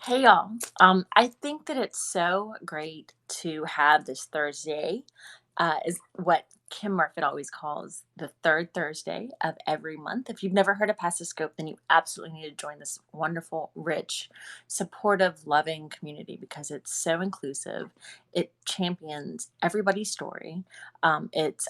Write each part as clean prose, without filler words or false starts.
Hey y'all. I think that it's so great to have this Thursday, is what Kim Murphy always calls the third Thursday of every month. If you've never heard of Pass the Scope, then you absolutely need to join this wonderful, rich, supportive, loving community because it's so inclusive. It champions everybody's story.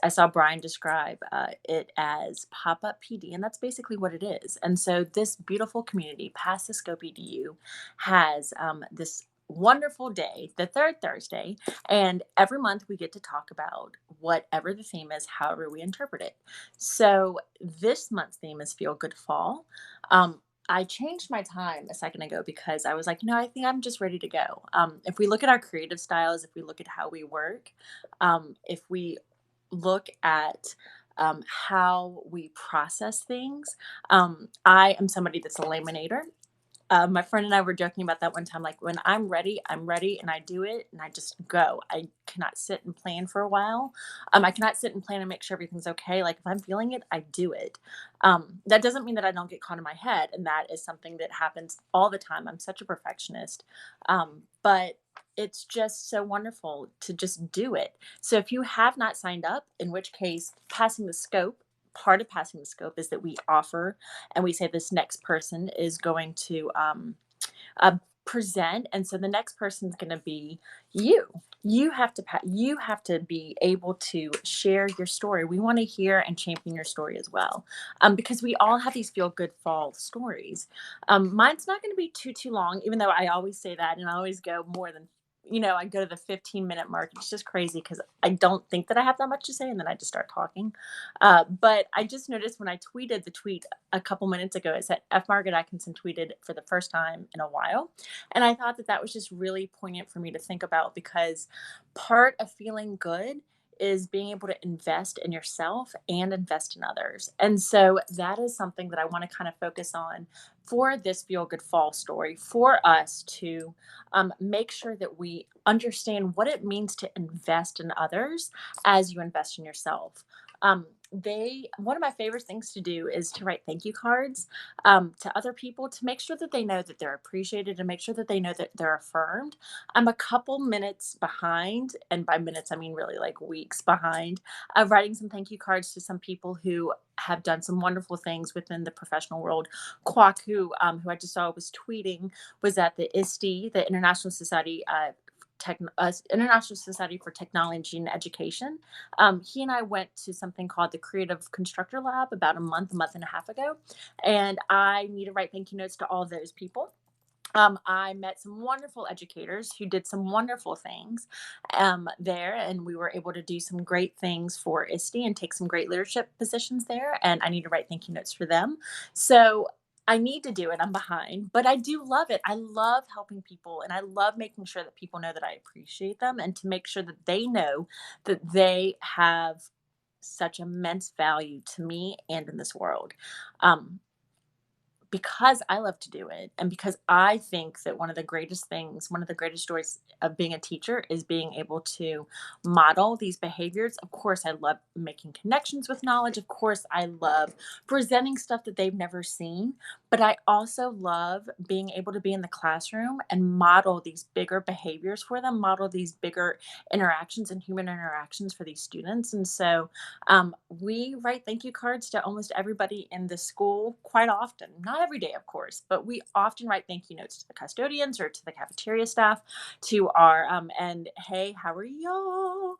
I saw Brian describe it as pop up PD, and that's basically what it is. And so, this beautiful community, Pass the Scope EDU, has this wonderful day, the third Thursday, and every month we get to talk about whatever the theme is, however we interpret it. So this month's theme is Feel Good Fall. Um, I changed my time a second ago because I was like, I think I'm just ready to go. If we look at our creative styles, if we look at how we work, if we look at how we process things, I am somebody that's a laminator. My friend and I were joking about that one time. Like when I'm ready, and I do it, and I just go. I cannot sit and plan for a while. I cannot sit and plan and make sure everything's okay. Like if I'm feeling it, I do it. That doesn't mean that I don't get caught in my head, and that is something that happens all the time. I'm such a perfectionist, but it's just so wonderful to just do it. So if you have not signed up, in which case, passing the scope. Part of passing the scope is that we offer and we say this next person is going to uh, present, and so the next person is going to be you. You have to be able to share your story. We want to hear and champion your story as well, because we all have these feel good fall stories. Mine's not going to be too long, even though I always say that, and I always go more than, I go to the 15-minute mark. It's just crazy because I don't think that I have that much to say, and then I just start talking. But I just noticed when I tweeted the tweet a couple minutes ago, it said F. Margret Atkinson tweeted for the first time in a while. And I thought that that was just really poignant for me to think about because part of feeling good is being able to invest in yourself and invest in others. And so that is something that I want to kind of focus on for this feel good fall story for us to make sure that we understand what it means to invest in others as you invest in yourself. They One of my favorite things to do is to write thank you cards to other people to make sure that they know that they're appreciated and make sure that they know that they're affirmed. I'm a couple minutes behind, and by minutes I mean really like weeks behind, of writing some thank you cards to some people who have done some wonderful things within the professional world. Kwok, who I just saw was tweeting, was at the ISTE, the International Society for Technology and Education. He and I went to something called the Creative Constructor Lab about a month and a half ago, and I need to write thank you notes to all of those people. I met some wonderful educators who did some wonderful things there, and we were able to do some great things for ISTE and take some great leadership positions there. And I need to write thank you notes for them. So I need to do it. I'm behind, but I do love it. I love helping people, and I love making sure that people know that I appreciate them and to make sure that they know that they have such immense value to me and in this world. Um, because I love to do it, and because I think that one of the greatest joys of being a teacher is being able to model these behaviors. Of course, I love making connections with knowledge. Of course, I love presenting stuff that they've never seen. But I also love being able to be in the classroom and model these bigger behaviors for them, model these bigger interactions and human interactions for these students. And so we write thank you cards to almost everybody in the school quite often. Not every day, of course, but we often write thank you notes to the custodians or to the cafeteria staff, to our, and hey, how are y'all?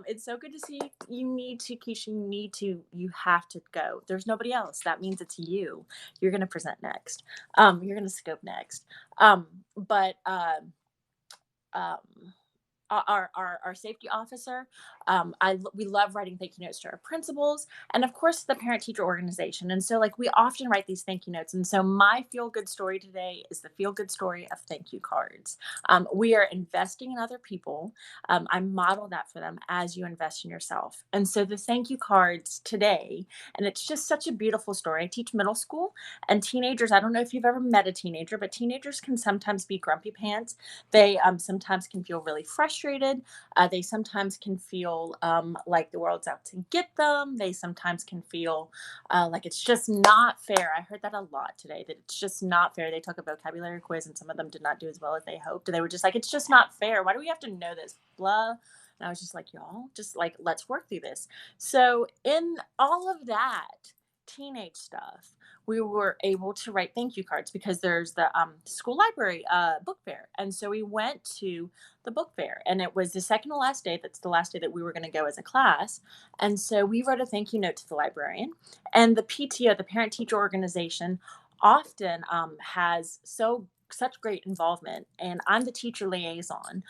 It's so good to see you. You need to, Keisha, you have to go. There's nobody else. That means it's you. You're going to present next. You're going to scope next. But, um, our safety officer. We love writing thank you notes to our principals, and of course the parent teacher organization. And so like we often write these thank you notes. And so my feel good story today is the feel good story of thank you cards. We are investing in other people. I model that for them as you invest in yourself. And so the thank you cards today, and it's just such a beautiful story. I teach middle school and teenagers. I don't know if you've ever met a teenager, but teenagers can sometimes be grumpy pants. They sometimes can feel really frustrated frustrated. They sometimes can feel like the world's out to get them. They sometimes can feel like it's just not fair. I heard that a lot today, that it's just not fair. They took a vocabulary quiz and some of them did not do as well as they hoped. And they were just like, it's just not fair. Why do we have to know this? Blah. And I was just like, y'all, just like, let's work through this. So, in all of that teenage stuff, we were able to write thank you cards because there's the school library book fair. And so we went to the book fair, and it was the second to last day. That's the last day that we were going to go as a class. And so we wrote a thank you note to the librarian. And the PTO, the parent teacher organization, often has such great involvement, and I'm the teacher liaison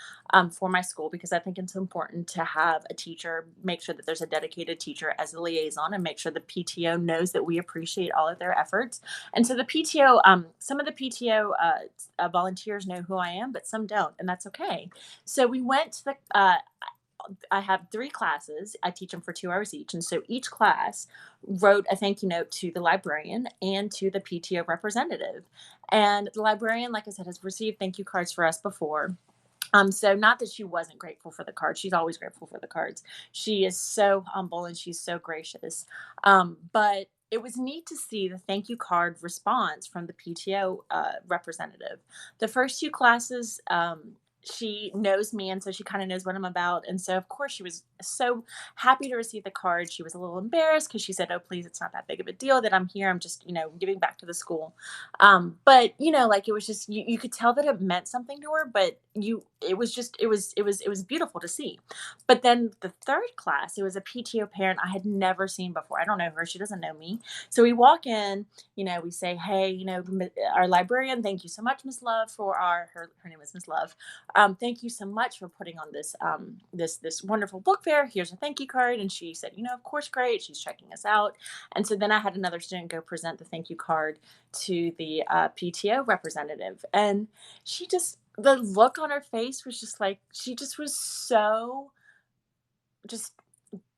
for my school because I think it's important to have a teacher, make sure that there's a dedicated teacher as a liaison, and make sure the PTO knows that we appreciate all of their efforts. And so the PTO, some of the PTO volunteers know who I am, but some don't, and that's okay. So we went to the I have three classes. I teach them for 2 hours each. And so each class wrote a thank you note to the librarian and to the PTO representative. And the librarian, like I said, has received thank you cards for us before. So not that she wasn't grateful for the cards. She's always grateful for the cards. She is so humble and she's so gracious. But it was neat to see the thank you card response from the PTO representative. The first two classes, she knows me, and so she kind of knows what I'm about. And so, of course, she was so happy to receive the card. She was a little embarrassed because she said, "Oh, please, it's not that big of a deal that I'm here. I'm just, giving back to the school." But like it was just you could tell that it meant something to her. But it was just it was beautiful to see. But then the third class, it was a PTO parent I had never seen before. I don't know her. She doesn't know me. So we walk in, we say, "Hey, our librarian, thank you so much, Miss Love, for her name is Miss Love. Thank you so much for putting on this wonderful book fair. Here's a thank you card." And she said, "Of course, great." She's checking us out. And so then I had another student go present the thank you card to the PTO representative. And the look on her face was just like, she just was so, just,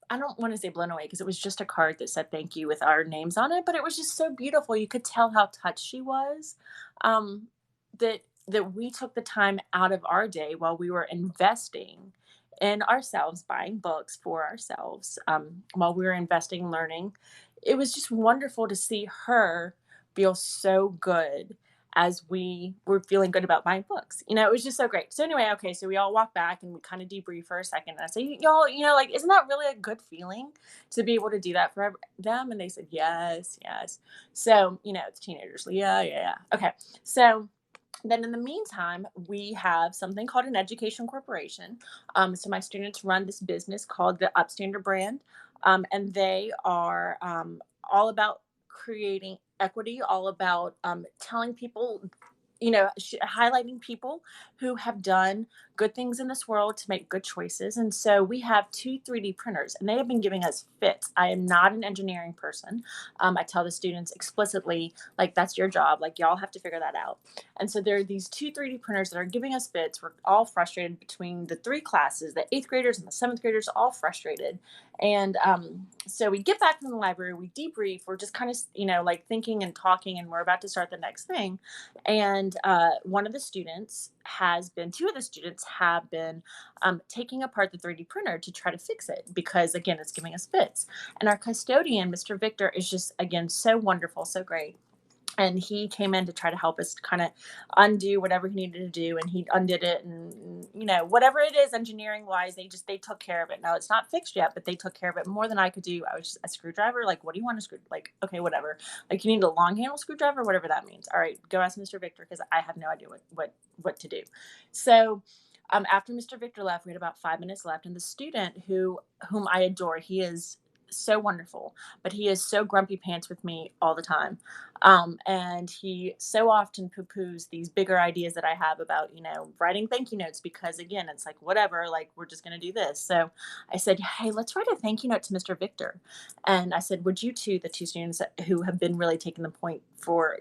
I don't want to say blown away because it was just a card that said thank you with our names on it, but it was just so beautiful. You could tell how touched she was. Um, that we took the time out of our day while we were investing in ourselves, buying books for ourselves, while we were investing, learning. It was just wonderful to see her feel so good as we were feeling good about buying books. It was just so great. So anyway, okay, so we all walk back and we kind of debrief for a second. And I say, y'all, like, isn't that really a good feeling to be able to do that for them? And they said, yes, yes. So, it's teenagers. Yeah, yeah, yeah. Okay. So then in the meantime, we have something called an education corporation. So my students run this business called the Upstander brand. And they are all about creating equity, all about telling people, highlighting people who have done good things in this world to make good choices. And so we have two 3D printers, and they have been giving us fits. I am not an engineering person. I tell the students explicitly, like, that's your job. Like, y'all have to figure that out. And so there are these two 3D printers that are giving us fits. We're all frustrated between the three classes, the eighth graders and the seventh graders, all frustrated. And so we get back from the library, we debrief, we're just kind of, like thinking and talking, and we're about to start the next thing. And two of the students have been taking apart the 3D printer to try to fix it because, again, it's giving us fits. And our custodian, Mr. Victor, is just, again, so wonderful, so great. And he came in to try to help us kind of undo whatever he needed to do, and he undid it. And whatever it is engineering wise, they took care of it. Now it's not fixed yet, but they took care of it more than I could do. I was just a screwdriver, like, what do you want to screw, like, okay, whatever, like, you need a long handle screwdriver, whatever that means. All right, go ask Mr. Victor, because I have no idea what to do. So after Mr. Victor left, we had about 5 minutes left, and the student whom I adore, he is so wonderful, but he is so grumpy pants with me all the time. And he so often poo-poos these bigger ideas that I have about, writing thank you notes, because, again, it's like, whatever, like, we're just going to do this. So I said, hey, let's write a thank you note to Mr. Victor. And I said, would you two, the two students who have been really taking the point for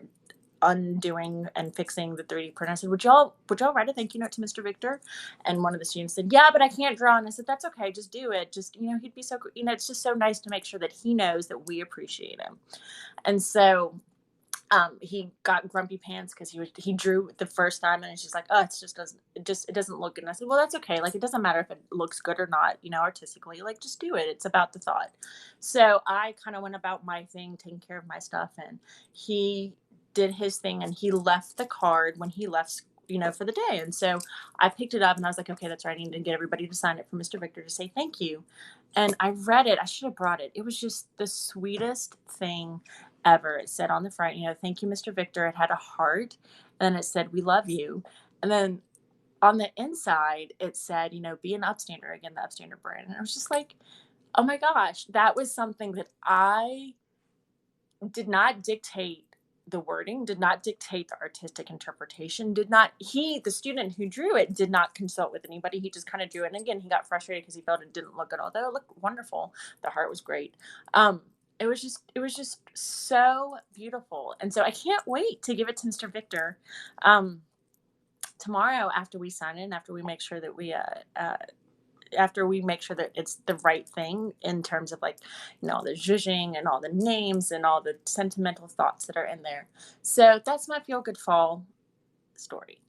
undoing and fixing the 3D printer, I said, would y'all write a thank you note to Mr. Victor? And one of the students said, yeah, but I can't draw. And I said, that's okay, just do it. Just, he'd be so, it's just so nice to make sure that he knows that we appreciate him. And so He got grumpy pants because he drew the first time, and she's like, oh, it doesn't look good. And I said, well, that's okay. Like, it doesn't matter if it looks good or not, artistically. Like, just do it. It's about the thought. So I kind of went about my thing, taking care of my stuff, and he did his thing, and he left the card when he left, for the day. And so I picked it up, and I was like, okay, that's right. I need to get everybody to sign it for Mr. Victor to say thank you. And I read it. I should have brought it. It was just the sweetest thing ever. It said on the front, thank you, Mr. Victor. It had a heart. And then it said, we love you. And then on the inside, it said, be an upstander, again, the upstander brand. And I was just like, oh my gosh, that was something that I did not dictate. The wording did not dictate the artistic interpretation, did not the student who drew it did not consult with anybody. He just kind of drew it. And again, he got frustrated because he felt it didn't look good, although it looked wonderful. The heart was great. It was just so beautiful. And so I can't wait to give it to Mr. Victor tomorrow, after we sign in, after we make sure that it's the right thing, in terms of, like, all the zhuzhing and all the names and all the sentimental thoughts that are in there. So that's my feel good fall story,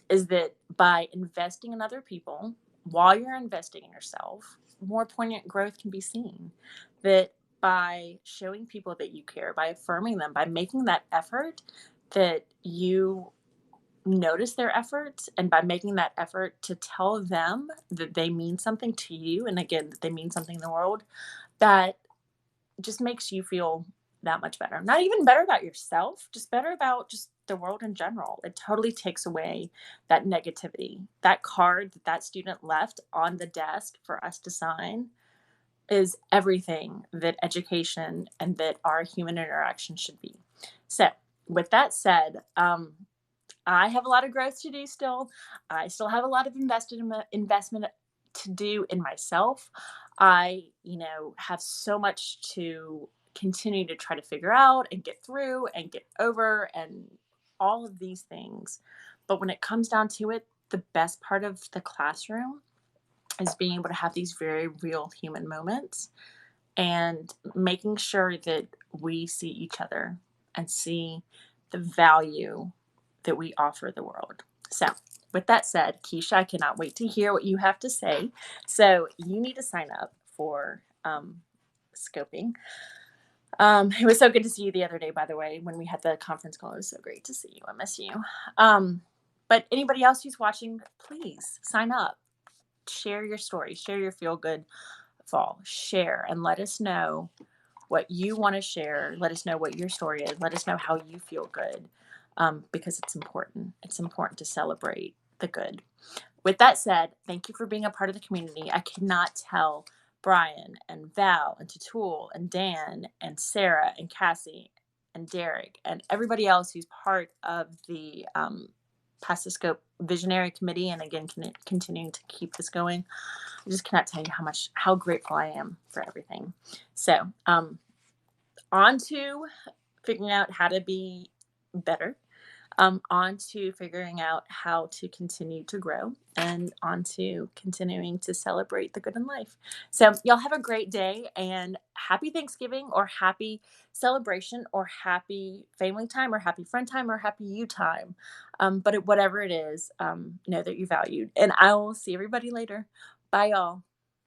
is that by investing in other people while you're investing in yourself, more poignant growth can be seen. That by showing people that you care, by affirming them, by making that effort, that you notice their efforts, and by making that effort to tell them that they mean something to you, and again, that they mean something in the world, that just makes you feel that much better. Not even better about yourself, just better about just the world in general. It totally takes away that negativity. That card that that student left on the desk for us to sign is everything that education and that our human interaction should be. So, with that said, I have a lot of growth to do still. I still have a lot of investment to do in myself. I, have so much to continue to try to figure out and get through and get over, and all of these things. But when it comes down to it, the best part of the classroom is being able to have these very real human moments, and making sure that we see each other and see the value that we offer the world. So, with that said, Keisha, I cannot wait to hear what you have to say. So, you need to sign up for scoping. It was so good to see you the other day, by the way, when we had the conference call. It was so great to see you. I miss you. But anybody else who's watching, please sign up. Share your story, share your feel good fall, share, and let us know what you want to share. Let us know what your story is. Let us know how you feel good, because it's important. It's important to celebrate the good. With that said, thank you for being a part of the community. I cannot tell Brian and Val and Tatul and Dan and Sarah and Cassie and Derek and everybody else who's part of the Pastascope Visionary Committee, and again, continuing to keep this going. I just cannot tell you how grateful I am for everything. So, on to figuring out how to be better, on to figuring out how to continue to grow, and on to continuing to celebrate the good in life. So, y'all have a great day, and happy Thanksgiving, or happy celebration, or happy family time, or happy friend time, or happy you time. But whatever it is, know that you're valued. And I will see everybody later. Bye, y'all.